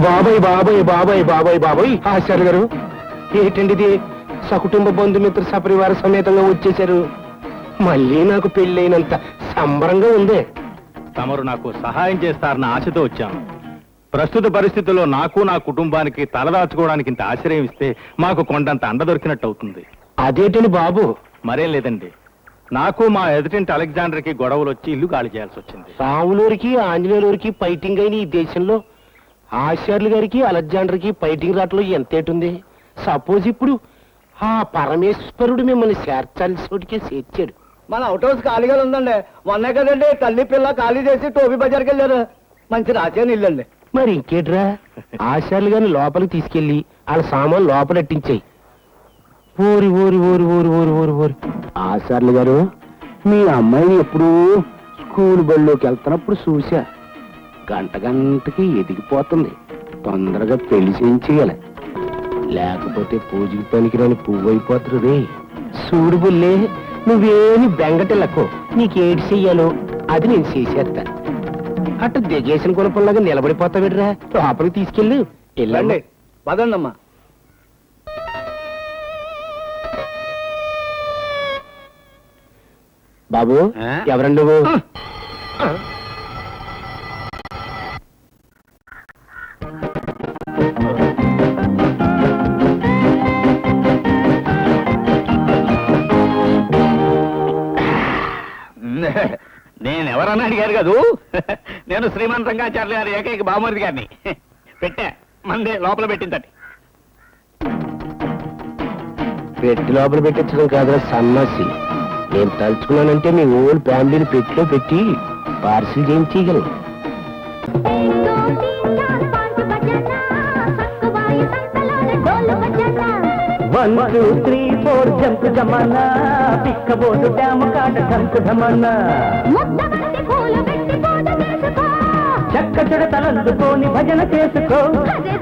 బాబాయ్ బాబాయ్ బాబాయ్ బాబాయ్ బాబాయ్ ఆచార్య గారు ఏంటండి ఇది సకుటుంబ బంధుమిత్ర సపరివార సమేతంగా వచ్చేశారు. మళ్ళీ నాకు పెళ్ళైనంత సంబరంగా ఉంది. తమరు నాకు సహాయం చేస్తారన్న ఆశతో వచ్చాను. ప్రస్తుత పరిస్థితుల్లో నాకు నా కుటుంబానికి తలదాచుకోవడానికి ఇంత ఆశ్రయం ఇస్తే మాకు కొండంత అండ దొరికినట్టు అవుతుంది. అదేంటండి బాబు? మరేం లేదండి, నాకు మా ఎదుటింటి అలెగ్జాండర్కి గొడవలు వచ్చి ఇల్లు ఖాళీ చేయాల్సి వచ్చింది. రాములూరికి ఆంజనేయులూరికి ఫైటింగ్ అయిన ఈ దేశంలో ఆచార్యులు గారికి అలెగ్జాండర్కి ఫైటింగ్ రాట్లో ఎంతేటుంది. సపోజ్ ఇప్పుడు ఆ పరమేశ్వరుడు మిమ్మల్ని చేర్చాల్సికే చేర్చాడు. మన అవుట్ హౌస్ ఖాళీగా ఉందండి. మొన్నే కదండి తల్లి పిల్ల ఖాళీ చేసి టోపీ బజార్కి వెళ్ళారు. మంచి రాజాని ఇల్లండి. మరి ఇంకేట్రా, ఆచార్యులు గారిని లోపలికి తీసుకెళ్లి వాళ్ళ సామాన్ లోపలెట్టించాయి. ఓరి ఓరి ఓరి ఓరి ఓరి ఓరి ఓరి ఆచార్యులు గారు, మీ అమ్మాయిని ఎప్పుడూ స్కూల్ బడిలోకి వెళ్తున్నప్పుడు చూశా. గంట గంటకి ఎదిగిపోతుంది. తొందరగా పెళ్లి చేయించేయాలి, లేకపోతే పూజకి పనికిరాని పువ్వు అయిపోతుంది రే. చూడు బుల్లే, నువ్వేమి బెంగటెళ్ళకు. నీకేటి చెయ్యాలో అది నేను చేసేస్తా. అటు దిగేసిన కొనపల్లాగా నిలబడిపోతావిడ్రా. లోపలికి తీసుకెళ్ళు. వెళ్ళండి. పదండమ్మా. బాబు ఎవరండి నువ్వు? నేనెవరన్నా అడిగారు కదూ. నేను శ్రీమంత్ రంగాచార్య గారి ఏకైక బావమరిది గారిని. పెట్టా మందే లోపల పెట్టిందండి. పెట్టి లోపల పెట్టించడం కాదురా సన్నాసి. నేను తలుచుకున్నానంటే మీ ఓల్డ్ ఫ్యామిలీని పెట్టిలో పెట్టి parcel చేయించగలను. One, two, three, four, jump jamana, pickaboodu dam kaada dhanku dhamana. ముద్దబంతి పూలు పెట్టి పూజ చేసుకో, చక్క చెడతలందుకోని భజన చేసుకో. అదే